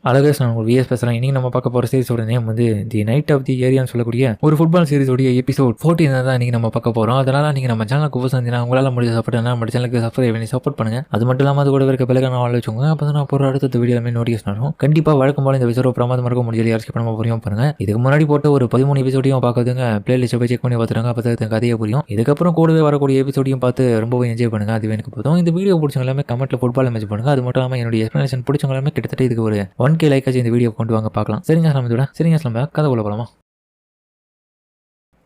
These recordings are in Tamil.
அழகா நான் விஎஸ் பேசுகிறேன். இன்னைக்கு நம்ம பார்க்க போகிற சீரிஸோட நேம் வந்து தி நைட் ஆஃப் தி ஏரியான்னு சொல்லக்கூடிய ஒரு ஃபுட்பால் சீரிஸோடைய எபிசோட் 14 தான் இன்னைக்கு நம்ம பார்க்க போகிறோம். அதனால நீங்கள் நம்ம சேனலுக்கு புதுசாக இருந்தீங்கன்னா உங்களால் முடிஞ்ச சப்போர்ட் நம்ம சேனலுக்கு சப்ஸ்கிரைப் பண்ணி சப்போர்ட் பண்ணுங்க. அது மட்டும் இல்லாமல் அது கூட இருக்க பிள்ளைங்க ஆள் வச்சுக்கோங்க. அப்போ தான் நான் போகிற அடுத்த வீடியோமே நோட்டீஸ் பண்ணுவோம். கண்டிப்பாக வழக்கம் போல இந்த எபிசோட பிரமாதம் இருக்க முடியல யாருக்கு பண்ண புரியும் பாருங்க. இதுக்கு முன்னாடி போட்ட ஒரு 13 எபிசோடையும் பார்க்குறதுங்க பிளேலிஸ்ட்டை போய் செக் பண்ணி பார்த்துருங்க. அப்போ தான் கதையை புரியும். இதுக்கப்புறம் கூடவே வரக்கூடிய எபிசோடையும் பார்த்து ரொம்பவே என்ஜாய் பண்ணுங்க. அது எனக்கு போதும். இந்த வீடியோ பிடிச்சவங்க எல்லாமே கமெண்ட்ல ஃபுட்பால் மேட்ச் பண்ணுங்க. அது மட்டும் இல்லாமல் என்னுடைய எக்ஸ்பிளேஷன் பிடிச்சவங்க எல்லாமே கிட்டத்தட்ட இதுக்கு ஒரு 1K லைக் ஆச்சு இந்த வீடியோ கொண்டு வாங்க பார்க்கலாம். சரிங்க நம்ம கதை உள்ள போலாமா?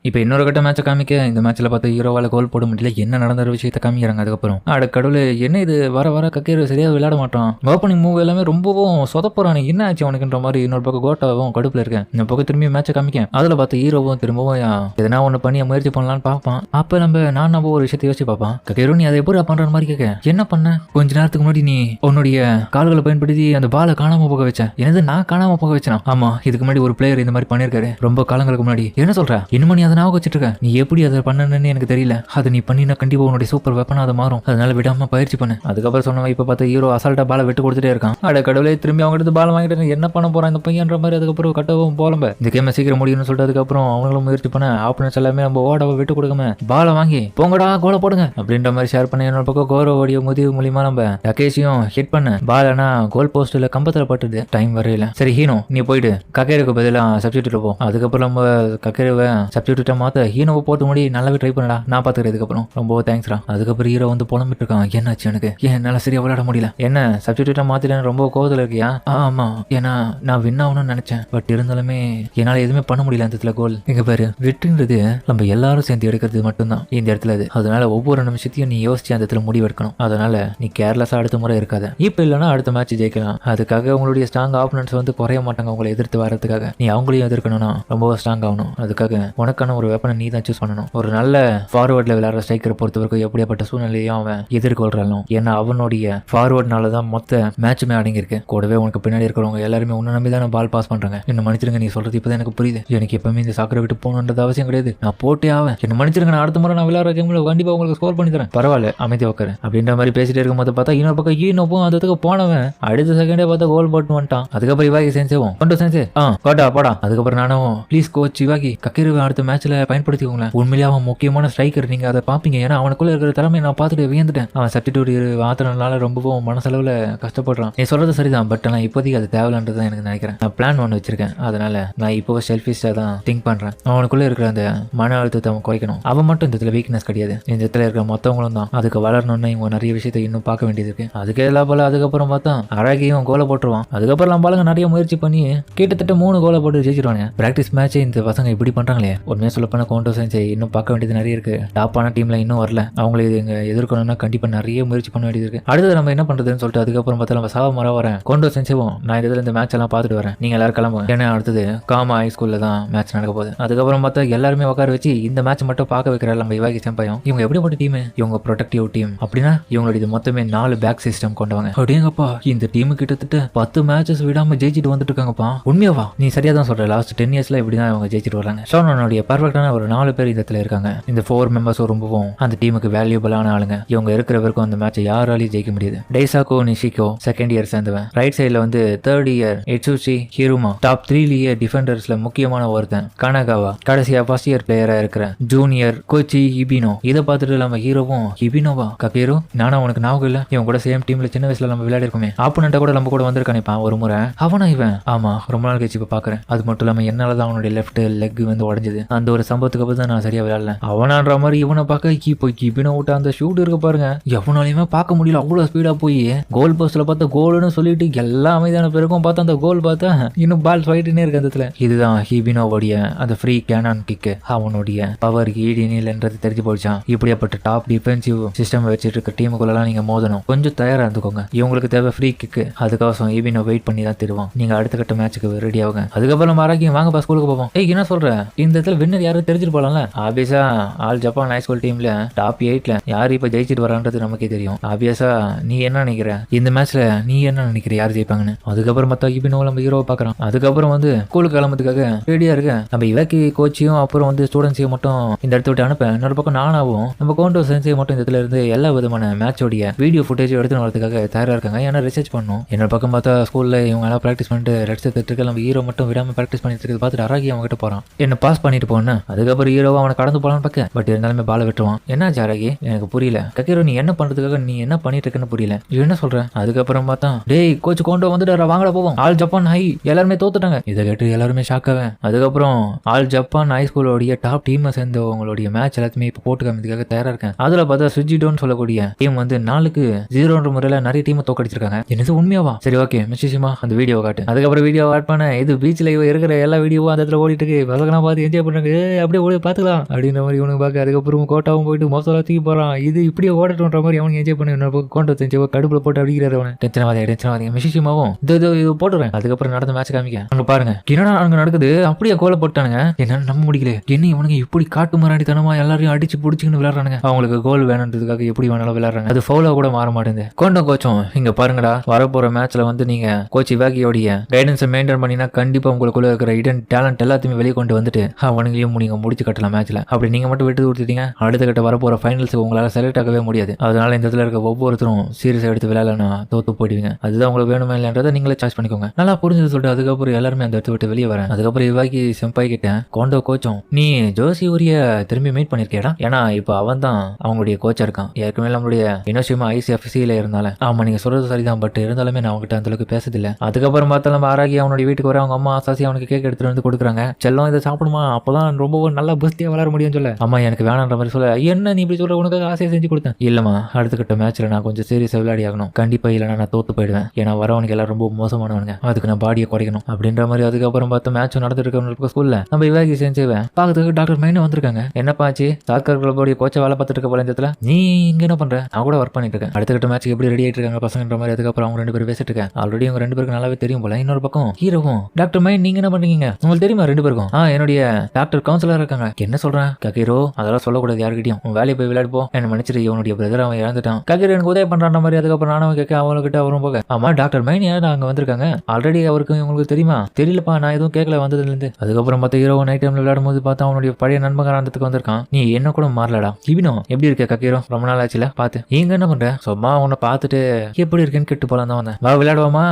இப்போ இன்னொரு கட்ட மேட்சை காமிக்க இந்த மேட்ச்சில் பார்த்து ஹீரோவால் கோல் போட முடியல. என்ன நடந்த விஷயத்தை காமிக்கிறாங்க. அதுக்கப்புறம் கடவுள் என்ன இது வர கக்கேரு சரியாக விளையாட மாட்டான். ஓப்பனிங் மூவ் எல்லாமே ரொம்பவும் சொதப்புறானு. என்ன ஆச்சு அவனுக்குன்ற மாதிரி இன்னொரு பக்கம் கோட்டாவும் கடுப்பில் இருக்கேன். இந்த பக்கம் திரும்பி மேட்சை காமிக்க அதில் பார்த்து ஹீரோவும் திரும்பவும் எதனா ஒன்று பண்ணி முயற்சி பண்ணலான்னு பார்ப்பான். அப்போ நம்ம ஒரு விஷயத்தை யோசிச்சு பார்ப்பான். கக்கேரு நீ அதை எப்படி பண்ணுற மாதிரி கேட்க என்ன பண்ண? கொஞ்ச நேரத்துக்கு முன்னாடி நீ உன்னுடைய கால்களை பயன்படுத்தி அந்த பாலை காணாம போக வச்ச. எனது நான் காணாம போக வச்சேன். ஆமா, இதுக்கு முன்னாடி ஒரு பிளேயர் இந்த மாதிரி பண்ணியிருக்காரு ரொம்ப காலங்களுக்கு முன்னாடி. என்ன சொல்ற? இன்னும் அதை நான் வச்சுட்டு இருக்க. நீ எப்படி அதை பண்ணணும்னு எனக்கு தெரியல. அதை நீ பண்ணினா கண்டிப்பா உன்னுடைய சூப்பர் வெப்பனா அதை மாறும். அதனால விடாம பயிற்சி பண்ணு. அதுக்கப்புறம் சொன்னவன் இப்ப பார்த்து ஹீரோ அசால்ட்டா பாலை விட்டு கொடுத்துட்டே இருக்கான். கடவுளே திரும்பி அவங்க எடுத்து பால் வாங்கிட்டு என்ன பண்ண போறான் இந்த பையன்ற மாதிரி. அதுக்கப்புறம் கட்டவும் போலம்ப இந்த கேமை சீக்கிரம் முடியும்னு சொல்லிட்டு அதுக்கப்புறம் அவங்களும் முயற்சி பண்ண ஆப்பனன்ஸ் எல்லாமே நம்ம ஓடவை விட்டு கொடுக்காம பாலை வாங்கி போங்கடா கோலை போடுங்க அப்படின்ற மாதிரி ஷேர் பண்ண என்னோட பக்கம் கௌரவ முதிவு மூலியமா நம்ம டகேஷியும் ஹிட் பண்ண பால். ஆனா கோல் போஸ்ட்ல கம்பத்துல பட்டுது. டைம் வரையில. சரி ஹீனோ நீ போயிட்டு கக்கேருக்கு பதிலாக சப்ஸ்டிடியூட் போ. அதுக்கப்புறம் நம்ம கக்கேருவை சப்ஸ்டிடியூட்டா மாத்த ஹீரோவை போட்டு முடி நல்லாவே ட்ரை பண்ணடா. நான் பாத்துக்கிறேன். இதுக்கப்புறம் ரொம்ப தேங்க்ஸ்ரா. அதுக்கப்புறம் ஹீரோ வந்து புலம்பிட்டு இருக்கான். என்னாச்சு எனக்கு? ஏன் என்னால சரியா விளையாட முடியல? என்ன சப்ஸ்டிடியூட்டா மாத்திட்டேன்னு ரொம்ப கோவத்துல இருக்கியா? ஆமா, ஏன்னா நான் வின் ஆகணும்னு நினைச்சேன். பட் இருந்தாலுமே என்னால எதுவுமே பண்ண முடியல. அந்த இடத்துல கோல் இங்க பாரு, வெற்றின்றது நம்ம எல்லாரும் சேர்ந்து எடுக்கிறது மட்டும்தான் இந்த இடத்துல. அது அதனால ஒவ்வொரு நிமிஷத்தையும் நீ யோசிச்சு அந்த இடத்துல முடிவு எடுக்கணும். அதனால நீ கேர்லெஸ்ஸா அடுத்த முறை இருக்காத. இப்ப இல்லைன்னா அடுத்த மேட்ச் ஜெயிக்கலாம். அதுக்காக உங்களுடைய ஸ்ட்ராங் ஆப்பனன்ஸ் வந்து குறைய மாட்டாங்க. உங்களை எதிர்த்து வரதுக்காக நீ அவங்களையும் எதிர்க்கணும்னா ரொம்ப ஸ்ட்ராங் ஆகணும். அதுக்காக உனக்கான ஒரு வெப்பனை நீ தான் சூஸ் பண்ணணும். ஒரு நல்ல ஃபார்வர்ட்ல விளையாடுற ஸ்ட்ரைக்கரை பொறுத்தவரைக்கும் எப்படியாப்பட்ட சூழ்நிலையும் அவன் எதிர்கொள்றாலும். ஏன்னா அவனுடைய ஃபார்வர்ட்னால தான் மொத்த மேட்சுமே அடங்கியிருக்கு. கூடவே உனக்கு பின்னாடி இருக்கிறவங்க எல்லாருமே உன்னை நம்பி தான் பால் பாஸ் பண்றாங்க. என்ன மன்னிச்சிருங்க, நீ சொல்றது இப்பதான் எனக்கு புரியுது. எனக்கு எப்பவுமே இந்த சாக்கரை விட்டு போகணுன்றது அவசியம் கிடையாது. நான் போட்டே ஆவேன். என்ன மன்னிச்சிருங்க, நான் அடுத்த முறை நான் விளையாடுற கேம்ல கண்டிப்பா உங்களுக்கு ஸ்கோர் பண்ணி தரேன். பரவாயில்ல, அமைதி உட்காரு அப்படின்ற மாதிரி பேசிட்டே இருக்கும்போது பார்த்தா இன்னொரு பக்கம் ஈனோப்பும் அதுக்கு போனவன் அடுத்த செகண்டே பார்த்தா கோல் போட்டு வந்துட்டான். அதுக்கப்புறம் இவாகி சென்சேவும் கொண்டு சென்சே கோட்டா போடா. அதுக்கப்புறம் நானும் ப்ளீஸ் கோச் இவாகி கக்கேருவை அடுத்த மேட்ச்ல பயன்படுத்திக்கோங்களேன். உண்மையிலே அவன் முக்கியமான ஸ்ட்ரைக்கர். நீங்க அதை பாப்பீங்க. ஏன்னா அவனுக்குள்ள இருக்கிற திறமை நான் பார்த்துட்டு வியந்துட்டேன். அவன் சப்ஸ்டிடியூட் ஆத்துறதுனால ரொம்பவும் மனசளவுல கஷ்டப்படுறான். நீ சொல்றது சரிதான். பட் நான் இப்போதைக்கு அது தேவையில்லைன்றதான் எனக்கு நினைக்கிறேன். நான் பிளான் ஒன்று வச்சிருக்கேன். அதனால நான் இப்போ செல்ஃபிஷா தான் திங்க் பண்றேன். அவனுக்குள்ள இருக்கிற அந்த மன அழுத்தத்தை அவன் குறைக்கணும். அவன் மட்டும் இந்த இடத்துல வீக்னஸ் கிடையாது. இந்த இடத்துல இருக்கிற மொத்தவங்களும் தான். அதுக்கு வளரணும்னு இவங்க நிறைய விஷயத்தை இன்னும் பார்க்க வேண்டியது இருக்கு. அதுக்கு எல்லாம் போல அதுக்கப்புறம் பார்த்தா அழகியும் கோலை போட்டுருவான். அதுக்கப்புறம் நம்ம பாருங்க நிறைய முயற்சி பண்ணி கிட்டத்தட்ட 3 கோலை போட்டு ஜெயிச்சிருவாங்க. பிராக்டிஸ் மேட்ச் இந்த பசங்க இப்படி பண்றாங்களே. உண்மையா சொல்ல போனா கவுண்டர் செஞ்சு இன்னும் பார்க்க வேண்டியது நிறைய இருக்கு. டாப்பான டீம்ல இன்னும் வரல. அவங்களை இங்க எதிர்க்கணும்னா கண்டிப்பா நிறைய முயற்சி பண்ண வேண்டியது இருக்கு. அடுத்தது நம்ம என்ன பண்றதுன்னு சொல்லிட்டு அதுக்கப்புறம் பார்த்தா நம்ம சாவ மரம் வரேன் கொண்டு செஞ்சுவோம். நான் இதுல இந்த மேட்ச் எல்லாம் பார்த்துட்டு வரேன். நீங்க எல்லாரும் கிளம்புங்க. ஏன்னா அடுத்தது காமா ஹை ஸ்கூல்ல தான் மேட்ச் நடக்க போகுது. அதுக்கப்புறம் பார்த்தா எல்லாருமே உட்கார வச்சு இந்த மேட்ச் மட்டும் பார்க்க வைக்கிறாரு நம்ம இவாகி செம்பாயும். இவங்க எப்படிப்பட்ட டீம்? இவங்க ப்ரொடெக்டிவ் டீம். அப்படின்னா இவங்களுடைய மொத்தமே 4 பேக் சிஸ்டம் கொண்டவங்க. அப்படியேங்கப்பா இந்த டீம் கிட்டத்தட்ட 10 மேட்சஸ் விடாம ஜெயிச்சிட்டு வந்துட்டு இருக்காங்கப்பா. உண்மையாவா? நீ சரியா தான் சொல்ற. லாஸ்ட் 10 இயர்ஸ்ல இப்படிதான் இவங்க ஜெயிச்சிட்டு வராங்க. ஷோனுடைய பர்ஃபெக்டான ஒரு 4 பேர் இந்த இடத்துல இருக்காங்க. இந்த 4 மெம்பர்ஸும் ரொம்பவும் அந்த டீமுக்கு வேல்யூபிளான ஆளுங்க. இவங்க இருக்கிற வரைக்கும் அந்த மேட்சை யாராலையும் ஜெயிக்க முடியாது. டைசாகோ நிஷிகோ செகண்ட் இயர் சேர்ந்தவன். ரைட் சைட்ல வந்து தேர்ட் இயர் எட்சுச்சி ஹிருமா. டாப் 3 டிஃபெண்டர்ஸ்ல முக்கியமான ஒருத்தன் கனகாவா. கடைசியா ஃபர்ஸ்ட் இயர் பிளேயரா இருக்கிற ஜூனியர் கோச்சி ஹிபினோ. இதை பார்த்துட்டு நம்ம ஹீரோவும் ஹிபினோவா கக்கேரு நானா உனக்கு ஞாபகம் இல்ல? இவன் கூட சேம் டீம்ல சின்ன வயசுல நம்ம விளையாடி இருக்கோமே. ஆப்போனன்ட்டா கூட நம்ம கூட வந்திருக்கானேப்பா ஒரு முறை. அவனா இவன்? ஆமா, ரொம்ப நாள் கழிச்சு இப்ப பாக்குறேன். அது மட்டும் இல்லாம என்னாலதான் அவனுடைய லெஃப்ட் லெக் வந்து உடஞ்சது. அந்த ஒரு சம்பவத்துக்கு அப்புறம் தான் நான் சரியா விளையாடல. அவனான்ற மாதிரி இவனை பார்க்க இப்போ ஹிபினோ விட்ட அந்த ஷூட் இருக்கு பாருங்க. எவனாலையுமே பார்க்க முடியல. அவ்வளவு ஸ்பீடா போய் கோல் போஸ்ட்ல பார்த்தா கோல்னு சொல்லிட்டு எல்லா அமைதியான பேருக்கும் பார்த்தா அந்த கோல் பார்த்தா இன்னும் பால் ஃபைட்டுனே இருக்கு அந்த இடத்துல. இதுதான் ஹிபினோவுடைய அந்த ஃப்ரீ கேனான் கிக். அவனுடைய பவர் ஈடினில்ன்றது தெரிஞ்சு போயிடுச்சான். இப்படியாப்பட்ட டாப் டிஃபென்சிவ் சிஸ்டம் வச்சுட்டு இருக்க டீமுக்குள்ளலாம் நீங்க மோதணும். கொஞ்சம் தயாரா இருந்துக்கோங்க. இவங்களுக்கு தேவை ஃப்ரீ கிக். அதுக்காக ஹிபினோ வெயிட் பண்ணி தான் தருவான். நீங்க அடுத்த கட்ட மேட்சுக்கு ரெடி ஆகுங்க. அதுக்கப்புறம் மாறாக்கி வாங்க ஸ்கூலுக்கு போவோம். என்ன சொல்ற? இந்த இடத்துல வின் வின்னர் யாரும் தெரிஞ்சிட்டு போலாம்ல. ஆப்வியஸா ஆல் ஜப்பான் ஹை ஸ்கூல் டீம்ல டாப் 8ல யார் இப்ப ஜெயிச்சிட்டு வரான்றது நமக்கே தெரியும். ஆப்வியஸா நீ என்ன நினைக்கிற இந்த மேட்ச்ல, நீ என்ன நினைக்கிற யார் ஜெயிப்பாங்கன்னு. அதுக்கப்புறம் பார்த்தா இபினோ நம்ம ஹீரோவை பாக்குறான். அதுக்கப்புறம் வந்து ஸ்கூலுக்கு கிளம்புறதுக்காக ரெடியா இருக்க நம்ம இவாக்கி கோச்சியும் அப்புறம் வந்து ஸ்டூடெண்ட்ஸையும் மட்டும் இந்த இடத்த விட்டு அனுப்ப, இன்னொரு பக்கம் நானாவும் நம்ம கோண்டோ சென்சே மட்டும் இந்த இடத்துல இருந்து எல்லா விதமான மேட்சோடைய வீடியோ ஃபுட்டேஜ் எடுத்து வரதுக்காக தயாரா இருக்காங்க. ஏன்னா ரிசர்ச் பண்ணும். என்னோட பக்கம் பார்த்தா ஸ்கூல்ல இவங்க எல்லாம் ப்ராக்டிஸ் பண்ணிட்டு ரெட்ஸ் எடுத்துட்டு இருக்க, நம்ம ஹீரோ மட்டும் விடாம ப்ராக்டிஸ் பண்ணிட்டு இருக்கிறது பார்த்துட்டு அராகி அவங்க கிட்ட போறான். என்ன பாஸ் பண்ணிட்டு போன. அதுக்கப்புறம் ஹீரோவா அவனை கடந்து போலான்னு பார்க்க, பட் இருந்தாலுமே பால விட்டுருவான். என்ன அராகி எனக்கு புரியல கக்கீரோ, நீ என்ன பண்றதுக்காக நீ என்ன பண்ணிட்டு இருக்குன்னு புரியல, என்ன சொல்ற. அதுக்கப்புறம் பார்த்தா டேய் கோச் கோண்டோ வந்துட்டு வாங்கடா போவோம், ஆல் ஜப்பான் ஹை எல்லாருமே தோத்துட்டாங்க. இதை கேட்டு எல்லாருமே ஷாக் ஆவேன். அதுக்கப்புறம் ஆல் ஜப்பான் ஹை ஸ்கூலோடைய டாப் டீமை சேர்ந்த உங்களுடைய மேட்ச் எல்லாத்தையுமே இப்போ போட்டு காமிக்கிறதுக்காக தயாரா இருக்கேன். அதுல பார்த்தா சுஜிடோன்னு சொல்லக்கூடிய டீம் வந்து 4-0 முறையில நிறைய டீமை தோக்கடிச்சிருக்காங்க. என்னது உண்மையாவா? சரி ஓகே மிஷிமா அந்த வீடியோ காட்டு. அதுக்கப்புறம் வீடியோ ஆட் பண்ண இது பீச்ல இருக்கிற எல்லா வீடியோவும் அந்த இடத்துல ஓடிட்டு இருக்கு. பசங்களாம் பார்த்து என்ஜாய் பண்றாங்க. அப்படியே ஓடி பாத்துக்கலாம் அப்படின்ற மாதிரி இவனுக்கு பார்க்க. அதுக்கப்புறம் கோட்டாவும் போயிட்டு மோசலா தூக்கி போறான். இது இப்படியே ஓடட்டும்ன்ற மாதிரி அவனுக்கு என்ஜாய் பண்ண கோண்டோ தெரிஞ்ச கடுப்புல போட்டு அடிக்கிறாரு அவனை. டென்ஷன் மிஷிமாவும் இது போட்டுறேன். அதுக்கப்புறம் நடந்த மேட்ச் காமிக்க அங்க பாருங்க என்னடா அங்க நடக்குது. அப்படியே கோல போட்டானுங்க. என்ன நம்ப முடியல. என்ன இவனுங்க இப்படி காட்டு மராடித்தனமா எல்லாரையும் அடிச்சு புடிச்சுன்னு விளையாடுறானுங்க. அவங்களுக்கு கோல் வேணுன்றதுக்காக எப்படி வேணாலும் விளையாடுறாங்க. அது ஃபவுலா கூட மாற மாட்டேங்குது. கோண்டோ கோச்சும் இங்க பாருங்கடா, வரப்போற மேட்ச்ல வந்து நீங்க கோச் இவாகியோடைய கைடன்ஸை மெயின்டைன் பண்ணினா கண்டிப்பா உங்களுக்குள்ள இருக்கிற இடன் டேலண்ட் எல்லாத்தையுமே வெளியே கொண்டு வந்துட்டு அவனுங்களையும் நீங்க முடிச்சு கட்டலாம் மேட்ச்ல. அப்படி நீங்க மட்டும் விட்டு கொடுத்துட்டீங்க அடுத்த கட்ட வரப்போற ஃபைனல்ஸுக்கு உங்களால செலக்ட் ஆகவே முடியாது. அதனால இந்த இடத்துல இருக்க ஒவ்வொருத்தரும் சீரியஸா எடுத்து விளையாடலாம் தோத்து போயிடுவீங்க. அதுதான் உங்களுக்கு வேணுமா இல்லைன்றதை நீங்களே சாய்ஸ் பண்ணிக்கோங்க. நல்லா புரிஞ்சது சொல்லிட்டு அதுக்கப்புறம் எல்லாருமே அந்த இடத்த விட்டு வெளியே வரேன். அதுக்கப்புறம் இவாகி செம்பாய் கிட்ட கோண்டோ கோச்சும் நீ ஜோசி உரிய திரும்பி மீட் பண்ணிருக்கேடா. ஏன்னா இப்போ அவன் தான் அவங்களுடைய கோச்சா இருக்கான். ஏற்கனவே நம்மளுடைய இனோஷியமா ஐசிஎஃப்சியில இருந்தாலும் ஆமா நீங்க சொல்றது சரிதான். பட் இருந்தாலுமே நான் அவங்ககிட்ட அந்த அளவுக்கு பேசதில்லை. அதுக்கப்புறம் பார்த்தா நம்ம ஆராகி அவனுடைய வீட்டுக்கு வர அவங்க அம்மா ஆசாசி அவனுக்கு கேக் எடுத்துட்டு வந்து கொடுக்குறாங்க. செல்லம் இதை சாப்பிடுமா அப்பதான் ரொம்ப நல்லா புஸ்தியா வளர முடியும்னு சொல்ல, அம்மா எனக்கு வேணான்ற மாதிரி சொல்ல, என்ன நீ இப்படி சொல்ற, உனக்கு ஆசையை செஞ்சு கொடுத்தேன். இல்லம்மா அடுத்த கட்ட மேட்ச்ல நான் கொஞ்சம் சீரியஸா விளையாடி ஆகணும். கண்டிப்பா இல்லைன்னா நான் தோத்து போயிடுவேன். ஏன்னா வரவனுக்கு எல்லாம் ரொம்ப மோசமானவனுங்க. அதுக்கு நான் பாடியை குறைக்கணும் அப்படின்ற மாதிரி. அதுக்கப்புறம் பார்த்தா மேட்ச் நடந்துட்டு இருக்க ஸ்கூல்ல நம்ம இவாகி செஞ்சேன் பார்க்கறதுக்கு டாக்டர் மைனே வந்திருக்காங்க. என்னப்பாச்சு சாக்கர் கிளப்போடைய கோச்சை வேலை பார்த்துட்டு இருக்க போல இந்த இடத்துல, நீ இங்க என்ன பண்ற? நான் கூட ஒர்க் பண்ணிட்டு இருக்கேன். அடுத்த கட்ட மேட்ச்க்கு எப்படி ரெடி ஆயிட்டு இருக்காங்க பசங்கன்ற மாதிரி. அதுக்கப்புறம் அவங்க 2 பேரும் பேசிட்டு இருக்காங்க. ஆல்ரெடி அவங்க 2 பேருக்கு நல்லாவே தெரியும் போல. இன்னொரு பக்கம் ஹீரோவும் டாக்டர் மைன் நீங்க என்ன பண்றீங்க உங்களுக்கு தெரியுமா 2 பேருக்கும்? என்னுடைய டாக்டர் கவுன்சிலர் இருக்காங்க. என்ன சொல்றேன் கக்கீரோ, அதெல்லாம் சொல்லக்கூடாது யாருக்கிட்டையும். உன் வேலையை போய் விளையாடு போ. என்ன மன்னிச்சிரு, இவனுடைய பிரதர் அவன் இறந்துட்டான். கக்கீரோ எனக்கு உதவி பண்றான்ற மாதிரி. அதுக்கப்புறம் நானும் கேட்க அவங்ககிட்ட அவரும் போக, ஆமா டாக்டர் மைன் யாரும் அங்க வந்திருக்காங்க. ஆல்ரெடி அவருக்கு உங்களுக்கு தெரியுமா? தெரியலப்பா நான் எதுவும் கேட்கல வந்ததுல இருந்து. அதுக்கப்புறம் பார்த்தா ஹீரோ நைட் டைம்ல விளையாடும் போது பார்த்தா அவனுடைய பழைய நண்பகாரத்துக்கு வந்திருக்கான். நீ என்ன கூட மாறலடா. இவனோ எப்படி இருக்க கக்கீரோ, ரொம்ப நாள் ஆச்சுல பார்த்து. நீங்க என்ன பண்ற? சும்மா உன்னை பார்த்துட்டு எப்படி இருக்கேன்னு கேட்டு போலாம் தான் வந்தேன். வா விளையாடுவாமா?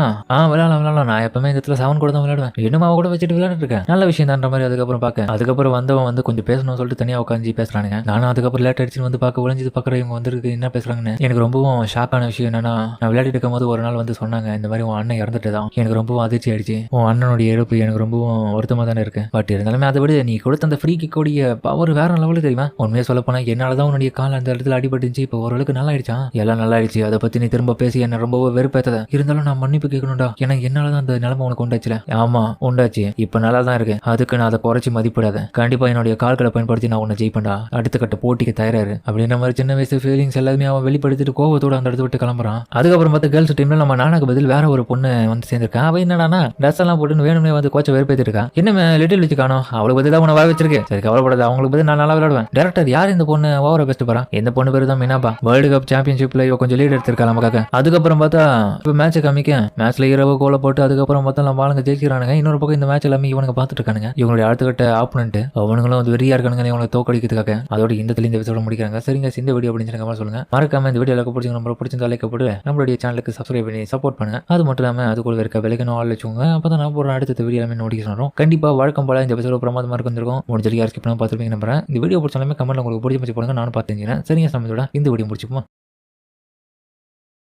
விளையாடலாம். நான் எப்பவுமே இந்த இடத்துல 7 கூட தான் விளையாடுவேன். என்னமா கூட வச்சுட்டு விளையாட்டு இருக்கேன். நல்ல விஷயம் தான்ற மாதிரி. அதுக்கப்புறம் பார்க்க அதுக்கப்புறம் வந்தவன் வந்து கொஞ்சம் பேசணும்னு சொல்லிட்டு தனியா உட்காந்து பேசுறானுங்க. நானும் அதுக்கப்புறம் லேட் அடிச்சு வந்து பார்க்க விளைஞ்சது பார்க்குற இவங்க வந்துருக்கு என்ன பேசுறாங்கன்னு. எனக்கு ரொம்பவும் ஷாக்கான விஷயம் என்னன்னா, நான் விளையாடிட்டு இருக்கும் போது ஒரு நாள் வந்து சொன்னாங்க இந்த மாதிரி உன் அண்ணன் இறந்துட்டு தான். எனக்கு ரொம்பவும் அதிர்ச்சி ஆயிடுச்சு. உன் அண்ணனுடைய இழப்பு எனக்கு ரொம்பவும் வருத்தமா தானே இருக்கு. பட் இருந்தாலுமே அதை விட நீ கொடுத்த அந்த ஃப்ரீ கிக்கோடைய பவர் வேற லெவலுக்கு தெரியுமா. உண்மையை சொல்ல போனா என்னாலதான் உன்னுடைய கால் அந்த இடத்துல அடிபட்டுச்சு. இப்போ ஓரளவுக்கு நல்லா ஆயிடுச்சா? எல்லாம் நல்லா ஆயிடுச்சு. அதை பத்தி நீ திரும்ப பேசி என்ன ரொம்பவும் வெறுப்பேத்தத. இருந்தாலும் நான் மன்னிப்பு கேட்கணும்டா. ஏன்னா என்னாலதான் அந்த நிலைமை உனக்கு உண்டாச்சுல. ஆமா உண்டாச்சு. இப்ப நல்லா தான் இருக்கு. அதுக்கு நான் அதை குறைச்சி மதிப்பிடாத. கண்டிப்பா என்னுடைய கால்களை பயன்படுத்தி நான் உன்னை ஜெயிப்பேன்டா. அடுத்த கட்ட போட்டிக்கு தயாராரு அப்படின்ற மாதிரி சின்ன வயசு ஃபீலிங்ஸ் எல்லாமே அவன் வெளிப்படுத்திட்டு கோவத்தோட அந்த இடத்த விட்டு கிளம்புறான். அதுக்கப்புறம் பார்த்து கேர்ள்ஸ் டீம்ல நம்ம நானாக்கு பதில் வேற ஒரு பொண்ணு வந்து சேர்ந்திருக்கான். அவன் என்னடானா ட்ரெஸ் எல்லாம் போட்டு வேணும்னே வந்து கோச்சை வெறுப்பேத்திட்டு இருக்கான். என்ன லிட்டில் வச்சு காணும், அவளுக்கு பதில் தான் உன வர வச்சிருக்கு. சரி கவலைப்படாது, அவங்களுக்கு பதில் நான் நல்லா விளையாடுவேன். டேரக்டர் யார் இந்த பொண்ணு ஓவர பெஸ்ட் போறா? இந்த பொண்ணு பேரு தான் மீனாப்பா. வேர்ல்டு கப் சாம்பியன்ஷிப்ல இவ கொஞ்சம் லீட் எடுத்திருக்கா நமக்காக. அதுக்கப்புறம் பார்த்தா இப்ப மேட்சை காமிக்க மேட்ச்ல இரவு கோல போட்டு அதுக்கப்புறம் பார்த்தா நம்ம ஆளுங்க ஜெயிக்கிறானுங்க. இன்னொரு பக்கம் இந்த மேட்ச் எல்லாமே இவனுக்கு பார்த்துட்டு இருக்கானுங்க. இவங்களுடைய அடுத்த கட்ட ஆப்போனன்ட் அவனுங்களும் வந்து வெறியா இருக்கானுங்க இவங்களை தோக்கடிக்கிறதுக்காக. அதோட இந்த எபிசோட முடிக்கிறாங்க. சரிங்க இந்த வீடியோ அப்படின்னு சொல்லுங்க. மறக்காம இந்த வீடியோ பிடிச்சிங்க நம்ம பிடிச்சிருந்தா லைக் போட்டு நம்மளுடைய சேனலுக்கு சப்ஸ்கிரைப் பண்ணி சப்போர்ட் பண்ணுங்க. அது மட்டும் இல்லாம அது கூட இருக்க விலைக்கணும் ஆள் வச்சுக்கோங்க. அப்பதான் நான் போடுற அடுத்த வீடியோ எல்லாமே நோட்டிஃபிகேஷன் வரும். கண்டிப்பா வழக்கம் போல இந்த எபிசோட பிரமாதமா இருக்கும். முடிஞ்ச யார் ஸ்கிப் பண்ணாம பார்த்துருப்பீங்க நம்புறேன். இந்த வீடியோ பிடிச்சாலுமே கமெண்ட்ல உங்களுக்கு பிடிச்சி போடுங்க. நானும் பார்த்து சரிங்க சமயத்தோட இந்த வீடியோ முடிச்சுப்போம்.